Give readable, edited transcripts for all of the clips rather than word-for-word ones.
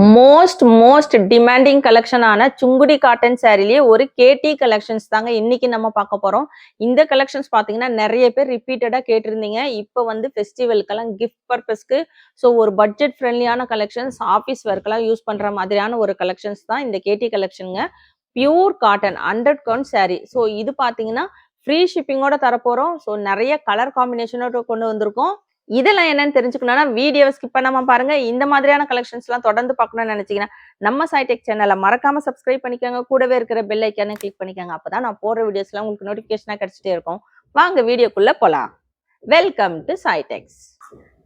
Most demanding collection ஆன Sungudi cotton சாரிலேயே ஒரு கேடி கலெக்ஷன்ஸ் தாங்க இன்னைக்கு நம்ம பார்க்க போறோம். இந்த கலெக்ஷன்ஸ் பாத்தீங்கன்னா நிறைய பேர் ரிப்பீட்டடா கேட்டிருந்தீங்க. இப்போ வந்து ஃபெஸ்டிவல்க்கெல்லாம் கிஃப்ட் பர்பஸ்க்கு ஒரு பட்ஜெட் ஃப்ரெண்ட்லியான கலெக்ஷன்ஸ், ஆஃபீஸ் ஒர்க்கெல்லாம் யூஸ் பண்ற மாதிரியான ஒரு கலெக்ஷன்ஸ் தான் இந்த கேடி கலெக்ஷனுங்க. Pure cotton 100 count sari. இது பாத்தீங்கன்னா ஃப்ரீ ஷிப்பிங்கோட தரப்போறோம். நிறைய கலர் காம்பினேஷனோட கொண்டு வந்திருக்கோம். இதெல்லாம் என்னன்னு தெரிஞ்சுக்கணும்னா வீடியோவை ஸ்கிப் பண்ணாம பாருங்க. இந்த மாதிரியான கலெக்ஷன்ஸ் எல்லாம் தொடர்ந்து பார்க்கணும்னு நினைச்சீங்கன்னா நம்ம சைடெக் சேனலை மறக்காம சப்ஸ்கிரைப் பண்ணிக்கோங்க. கூடவே இருக்கிற பெல் ஐக்கானை கிளிக் பண்ணிக்கோங்க. அப்பதான் நான் போடுற வீடியோஸ்லாம் உங்களுக்கு நோட்டிபிகேஷனா கிடைச்சிட்டே இருக்கும். வாங்க வீடியோக்குள்ள போலாம். Welcome to சைடெக்ஸ்.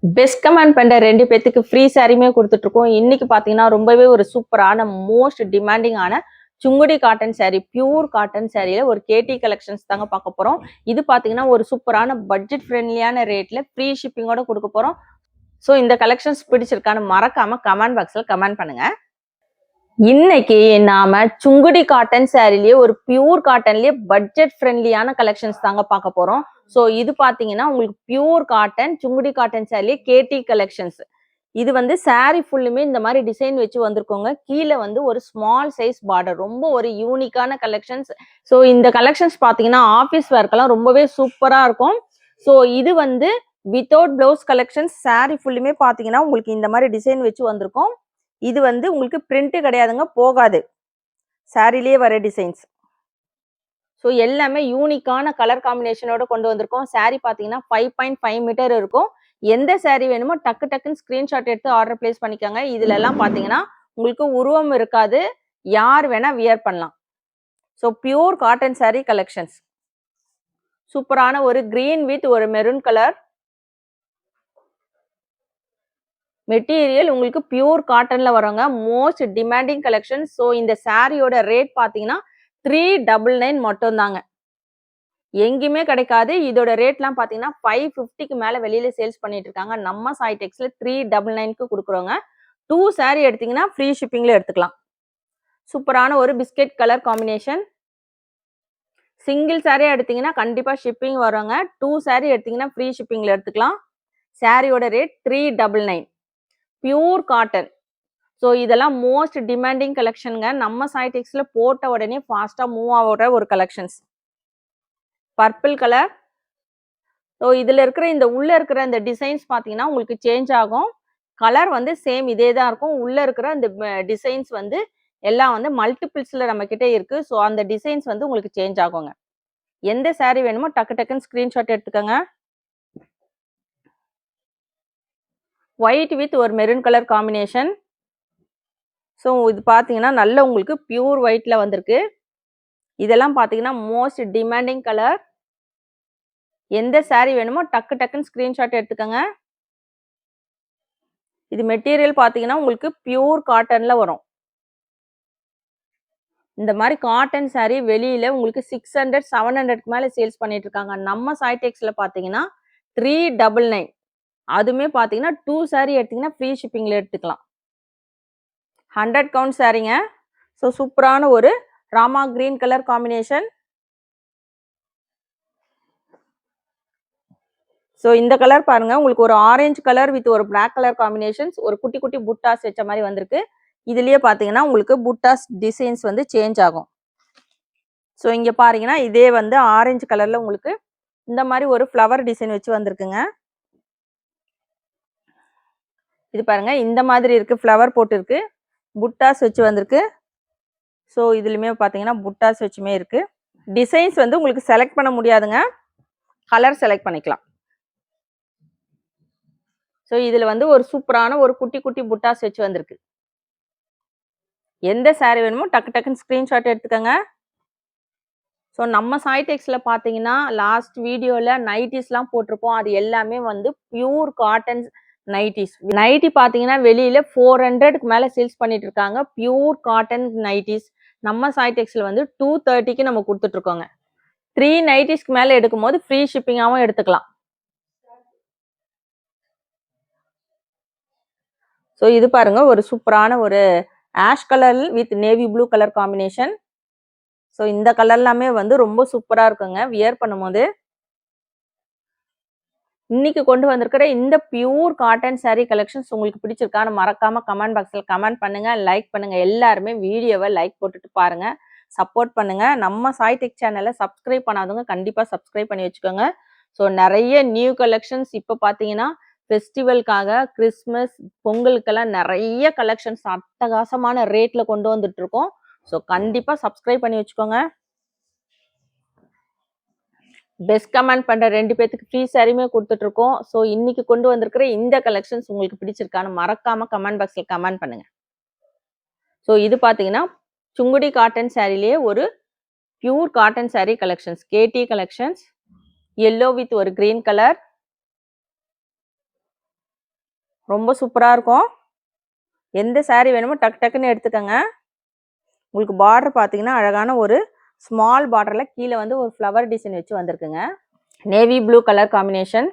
பெஸ்ட் கமெண்ட் பண்ற 2 பேத்துக்கு ஃப்ரீ சாரியுமே கொடுத்துட்டு இருக்கோம். இன்னைக்கு பாத்தீங்கன்னா ரொம்பவே ஒரு சூப்பரான மோஸ்ட் டிமாண்டிங் ஆன Sungudi cotton sari, pure cotton சாரியில ஒரு கேடி கலெக்ஷன்ஸ் தாங்க பார்க்க போறோம். இது பாத்தீங்கன்னா ஒரு சூப்பரான பட்ஜெட் ஃப்ரெண்ட்லியான ரேட்ல ஃப்ரீ ஷிப்பிங்கோட கொடுக்க போறோம். இந்த கலெக்ஷன்ஸ் பிடிச்சிருக்கான்னு மறக்காம கமெண்ட் பாக்ஸ்ல கமெண்ட் பண்ணுங்க. இன்னைக்கு நாம சுங்குடி காட்டன் சாரிலேயே ஒரு பியூர் காட்டன்லயே பட்ஜெட் ஃப்ரெண்ட்லியான கலெக்ஷன்ஸ் தாங்க பார்க்க போறோம். இது பாத்தீங்கன்னா உங்களுக்கு பியூர் காட்டன் சுங்குடி காட்டன் சாரிலேயே கேடி கலெக்ஷன்ஸ். இது வந்து சாரி ஃபுல்லுமே இந்த மாதிரி டிசைன் வச்சு வந்திருக்கோங்க. கீழே வந்து ஒரு ஸ்மால் சைஸ் பார்டர், ரொம்ப ஒரு யூனிக்கான கலெக்ஷன்ஸ். இந்த கலெக்ஷன்ஸ் பாத்தீங்கன்னா ஆஃபீஸ் ஒர்க்கெல்லாம் ரொம்பவே சூப்பரா இருக்கும். இது வந்து வித்தவுட் பிளவுஸ் கலெக்ஷன்ஸ். சாரி ஃபுல்லுமே பாத்தீங்கன்னா உங்களுக்கு இந்த மாதிரி டிசைன் வச்சு வந்திருக்கும். இது வந்து உங்களுக்கு பிரிண்ட் கிடையாதுங்க, போகாது. சாரிலேயே வர டிசைன்ஸ். எல்லாமே யூனிக்கான கலர் காம்பினேஷனோட கொண்டு வந்திருக்கோம். சாரி பாத்தீங்கன்னா 5.5 மீட்டர் இருக்கும். எந்த சாரி வேணுமோ டக்குன்னு ஸ்கிரீன்ஷாட் எடுத்து ஆர்டர் பிளேஸ் பண்ணிக்கோங்க. இதுல எல்லாம் பாத்தீங்கன்னா உங்களுக்கு உருவம் இருக்காது, யார் வேணா வியர் பண்ணலாம். Pure cotton sorry collections. சூப்பரான ஒரு கிரீன் வித் ஒரு மெரூன் கலர் மெட்டீரியல் உங்களுக்கு பியூர் காட்டன்ல வரவங்க. Most demanding collection. இந்த சாரியோட ரேட் பாத்தீங்கன்னா 399 மட்டும் தாங்க, எங்கேயுமே கிடைக்காது. இதோட ரேட்லாம் பாத்தீங்கன்னா 550க்கு மேல வெளியில சேல்ஸ் பண்ணிட்டு இருக்காங்க. நம்ம சைடெக்ஸ்ல 399க்கு கொடுக்குறோங்க. 2 சாரி எடுத்தீங்கன்னா ஃப்ரீ ஷிப்பிங்ல எடுத்துக்கலாம். சூப்பரான ஒரு பிஸ்கெட் கலர் காம்பினேஷன். சிங்கிள் சாரியா எடுத்தீங்கன்னா கண்டிப்பா ஷிப்பிங் வருவாங்க. 2 சாரி எடுத்தீங்கன்னா ஃப்ரீ ஷிப்பிங்ல எடுத்துக்கலாம். சாரியோட ரேட் 399. Pure cotton. இதெல்லாம் மோஸ்ட் டிமாண்டிங் கலெக்ஷனுங்க. நம்ம சைடெக்ஸ்ல போட்ட உடனே ஃபாஸ்டா மூவ் ஆகுற ஒரு கலெக்ஷன்ஸ். Purple colour. இதுல இருக்கிற இந்த உள்ள இருக்கிற இந்த டிசைன்ஸ் பாத்தீங்கன்னா உங்களுக்கு சேஞ்ச் ஆகும். கலர் வந்து சேம் இதே தான் இருக்கும். உள்ள இருக்கிற இந்த டிசைன்ஸ் வந்து எல்லாம் வந்து மல்டிபிள்ஸ்ல நம்ம கிட்ட இருக்கு. அந்த டிசைன்ஸ் வந்து உங்களுக்கு சேஞ்ச் ஆகுங்க. எந்த சாரி வேணுமோ டக்குன்னு ஸ்கிரீன்ஷாட் எடுத்துக்கோங்க. ஒயிட் வித் ஒரு மெரூன் கலர் காம்பினேஷன். இது பாத்தீங்கன்னா நல்ல உங்களுக்கு பியூர் ஒயிட்ல வந்திருக்கு. இதெல்லாம் பாத்தீங்கன்னா மோஸ்ட் டிமாண்டிங் கலர். எந்த சாரி வேணுமோ டக்குன்னு ஸ்கிரீன்ஷாட் எடுத்துக்கோங்க. இது மெட்டீரியல் பாத்தீங்கன்னா உங்களுக்கு பியூர் காட்டன்ல வரும். இந்த மாதிரி காட்டன் சாரி வெளியில உங்களுக்கு 600 700க்கு மேல சேல்ஸ் பண்ணிட்டு இருக்காங்க. நம்ம சைடெக்ஸ்ல பாத்தீங்கன்னா 399. அதுமே பாத்தீங்கன்னா 2 சாரி எடுத்தீங்கன்னா ஃப்ரீ ஷிப்பிங்ல எடுத்துக்கலாம். 100 கவுண்ட் சாரிங்க. சூப்பரான ஒரு ராமா கிரீன் கலர் காம்பினேஷன். இந்த கலர் பாருங்க, உங்களுக்கு ஒரு ஆரஞ்சு கலர் வித் ஒரு பிளாக் கலர் காம்பினேஷன்ஸ். ஒரு குட்டி புட்டாஸ் வச்ச மாதிரி வந்திருக்கு. இதுலயே பாத்தீங்கன்னா உங்களுக்கு புட்டாஸ் டிசைன்ஸ் வந்து சேஞ்ச் ஆகும். இங்க பாருங்கன்னா இதே வந்து ஆரஞ்சு கலர்ல உங்களுக்கு இந்த மாதிரி ஒரு ஃப்ளவர் டிசைன் வச்சு வந்திருக்குங்க. இது பாருங்க இந்த மாதிரி இருக்கு, ஃப்ளவர் போட்டு இருக்கு, புட்டாஸ் வச்சு வந்திருக்கு. இதுலயுமே பாத்தீங்கன்னா புட்டாஸ் வச்சுமே இருக்கு. டிசைன்ஸ் வந்து உங்களுக்கு செலக்ட் பண்ண முடியாதுங்க, கலர் செலக்ட் பண்ணிக்கலாம். இதுல வந்து ஒரு சூப்பரான ஒரு குட்டி புட்டாஸ் வச்சு வந்திருக்கு. எந்த சாரி வேணுமோ டக்குன்னு ஸ்கிரீன்ஷாட் எடுத்துக்கோங்க. நம்ம சைடெக்ஸ்ல பாத்தீங்கன்னா லாஸ்ட் வீடியோல நைட்டிஸ்லாம் போட்டிருப்போம். அது எல்லாமே வந்து பியூர் காட்டன் நைட்டிஸ். நைட்டி பாத்தீங்கன்னா வெளியில 400க்கு மேல சேல்ஸ் பண்ணிட்டு இருக்காங்க. பியூர் காட்டன் நைட்டிஸ் நம்ம சைடெக்ஸ்ல வந்து 230க்கு நம்ம கொடுத்துட்டு இருக்கோங்க. 3 நைட்டிஸ்க்கு மேல எடுக்கும் போது ஃப்ரீ ஷிப்பிங்காவும் எடுத்துக்கலாம். இது பாருங்க ஒரு சூப்பரான ஒரு ash colour with navy blue colour combination. இந்த கலர் எல்லாமே வந்து ரொம்ப சூப்பரா இருக்குங்க வியர் பண்ணும்போது. இன்னைக்கு கொண்டு வந்திருக்கிற இந்த பியூர் காட்டன் saree கலெக்ஷன்ஸ் உங்களுக்கு பிடிச்சிருக்கான்னு மறக்காம கமெண்ட் பாக்ஸ்ல கமெண்ட் பண்ணுங்க, லைக் பண்ணுங்க. எல்லாருமே வீடியோவை லைக் போட்டுட்டு பாருங்க, சப்போர்ட் பண்ணுங்க. நம்ம சாய் டெக் சேனலை சப்ஸ்கிரைப் பண்ணாதவங்க கண்டிப்பா சப்ஸ்கிரைப் பண்ணி வச்சுக்கோங்க. ஸோ நிறைய நியூ கலெக்ஷன்ஸ் இப்போ பார்த்தீங்கன்னா ஃபெஸ்டிவல்காக கிறிஸ்மஸ் பொங்கலுக்கெல்லாம் நிறைய கலெக்ஷன்ஸ் அட்டகாசமான ரேட்ல கொண்டு வந்துட்டு இருக்கோம். ஸோ கண்டிப்பா சப்ஸ்கிரைப் பண்ணி வச்சுக்கோங்க. பெஸ்ட் கமெண்ட் பண்ற 2 பேத்துக்கு ஃப்ரீ சாரியுமே கொடுத்துட்டு இருக்கோம். ஸோ இன்னைக்கு கொண்டு வந்திருக்கிற இந்த கலெக்ஷன்ஸ் உங்களுக்கு பிடிச்சிருக்கான்னு மறக்காம கமெண்ட் பாக்ஸ்ல கமெண்ட் பண்ணுங்க. ஸோ இது பார்த்தீங்கன்னா சுங்குடி காட்டன் சாரிலேயே ஒரு பியூர் காட்டன் saree கலெக்ஷன்ஸ், கேடி கலெக்ஷன்ஸ், எல்லோ வித் ஒரு கிரீன் கலர், ரொம்ப சூப்பரா இருக்கும். எந்த saree வேணுமோ டக்கு டக்குன்னு எடுத்துக்கங்க. உங்களுக்கு பார்டர் பார்த்தீங்கன்னா அழகான ஒரு ஸ்மால் பார்டர்ல கீழே வந்து ஒரு ஃப்ளவர் டிசைன் வச்சு வந்திருக்குங்க. Navy blue colour combination.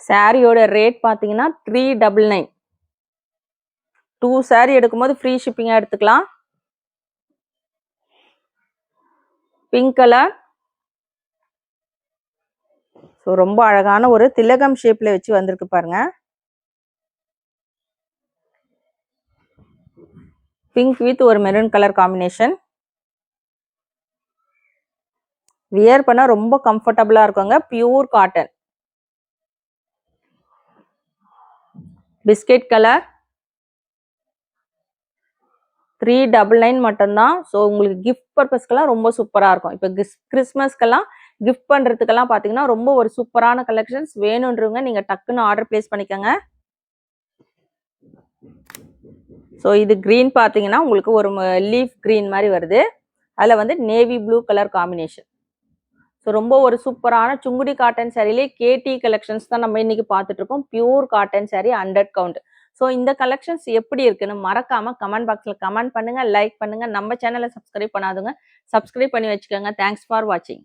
சாரியோட ரேட் பார்த்தீங்கன்னா 399. 2 saree எடுக்கும்போது ஃப்ரீ ஷிப்பிங்கா எடுத்துக்கலாம். Pink colour. ஸோ ரொம்ப அழகான ஒரு திலகம் ஷேப்ல வச்சு வந்திருக்கு பாருங்க. பிங்க் வித் ஒரு மெரூன் கலர் காம்பினேஷன். வியர் பண்ணா ரொம்ப கம்ஃபர்டபுளா இருக்குங்க. Pure cotton. Biscuit colour. 399 மட்டும்தான். ஸோ உங்களுக்கு கிஃப்ட் பர்பஸ்க்கெல்லாம் ரொம்ப சூப்பரா இருக்கும். இப்போ கிறிஸ்மஸ்க்கெல்லாம் கிஃப்ட் பண்றதுக்கெல்லாம் பார்த்தீங்கன்னா ரொம்ப ஒரு சூப்பரான கலெக்ஷன்ஸ் வேணுன்றவங்க நீங்க டக்குன்னு ஆர்டர் பிளேஸ் பண்ணிக்கோங்க. ஸோ இது கிரீன் பார்த்தீங்கன்னா உங்களுக்கு ஒரு லீஃப் கிரீன் மாதிரி வருது. அதில் வந்து navy blue colour combination. So ரொம்ப ஒரு சூப்பரான சுங்குடி காட்டன் சாரிலே கேடி கலெக்ஷன்ஸ் தான் நம்ம இன்னைக்கு பார்த்துட்டு இருக்கோம். Pure cotton sorry 100 count. So இந்த கலெக்ஷன்ஸ் எப்படி இருக்குன்னு மறக்காம கமெண்ட் பாக்ஸ்ல கமெண்ட் பண்ணுங்க, லைக் பண்ணுங்க. நம்ம சேனலை சப்ஸ்கிரைப் பண்ணாதுங்க சப்ஸ்கிரைப் பண்ணி வச்சுக்கோங்க. தேங்க்ஸ் ஃபார் வாட்சிங்.